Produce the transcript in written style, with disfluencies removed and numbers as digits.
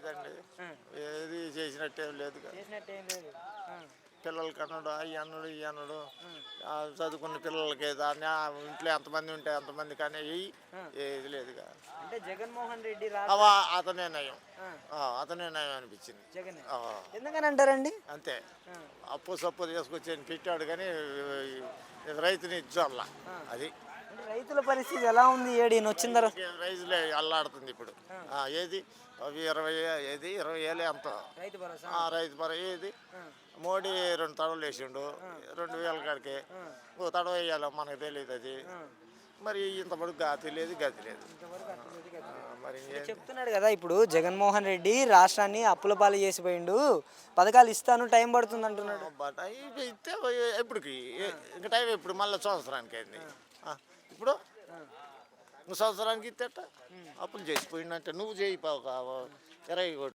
లేదండి, ఆ, ఏది చేసినట్టేం లేదుగా. చేసినట్టేం లేదు. ఆ, పిల్లలకి అన్నాడు అవి అన్నాడు ఈ అన్నాడు, ఆ, చదువుకున్న పిల్లలకి దాన్ని ఇంట్లో ఎంతమంది ఉంటే అంతమంది కానీ ఆ. ఏది లేదుగా. అంటే జగన్మోహన్ రెడ్డి అవా రాష్ట్ర అతనే నయం, ఆ, అతనే నయం అనిపించింది. జగన్ ఆ, ఎందుకని అంటారండి? అంతే. ఆ, అప్పు సప్పు తీసుకొచ్చి ఆయన పెట్టాడు కానీ రైతుని ఇచ్చోళ్ళ ఆ. అది. అంటే రైతుల పరిస్థితి ఎలా ఉంది ఈయన వచ్చిన తర్వాత? రైతులే అల్లాడుతుంది ఇప్పుడు. ఆ. ఏది అవి 20 ఏళ్ళే అంత. రైతు భరోసా. రైతు పర ఏది ఆ, మోడీ 2 తడవలు వేసిండు, ఆ. 2000 కాడికి. ఆ, ఓ తడవ వేయాలి మనకు తెలియదు అది. ఆ. మరి ఇంతవరకు గతి లేదు గతి లేదు. ఇంతవరకు అట్లేదు కదా. మరి అంటే ఏంది? చెప్తున్నాడు కదా ఇప్పుడు జగన్మోహన్ రెడ్డి రాష్ట్రాన్ని అప్పుల పాలు చేసిపోయిండు, పథకాలు ఇస్తాను టైం పడుతుంది అంటున్నాడు. బట్ ఇవి ఇస్తే ఎప్పటికి ఇంకా టైం ఎప్పుడు మళ్ళీ సంవత్సరానికి అయింది. ఇప్పుడు ఆ, నువ్వు సంవత్సరానికి ఇస్తేట అప్పులు చేసిపోయిందంటే నువ్వు చేయి 20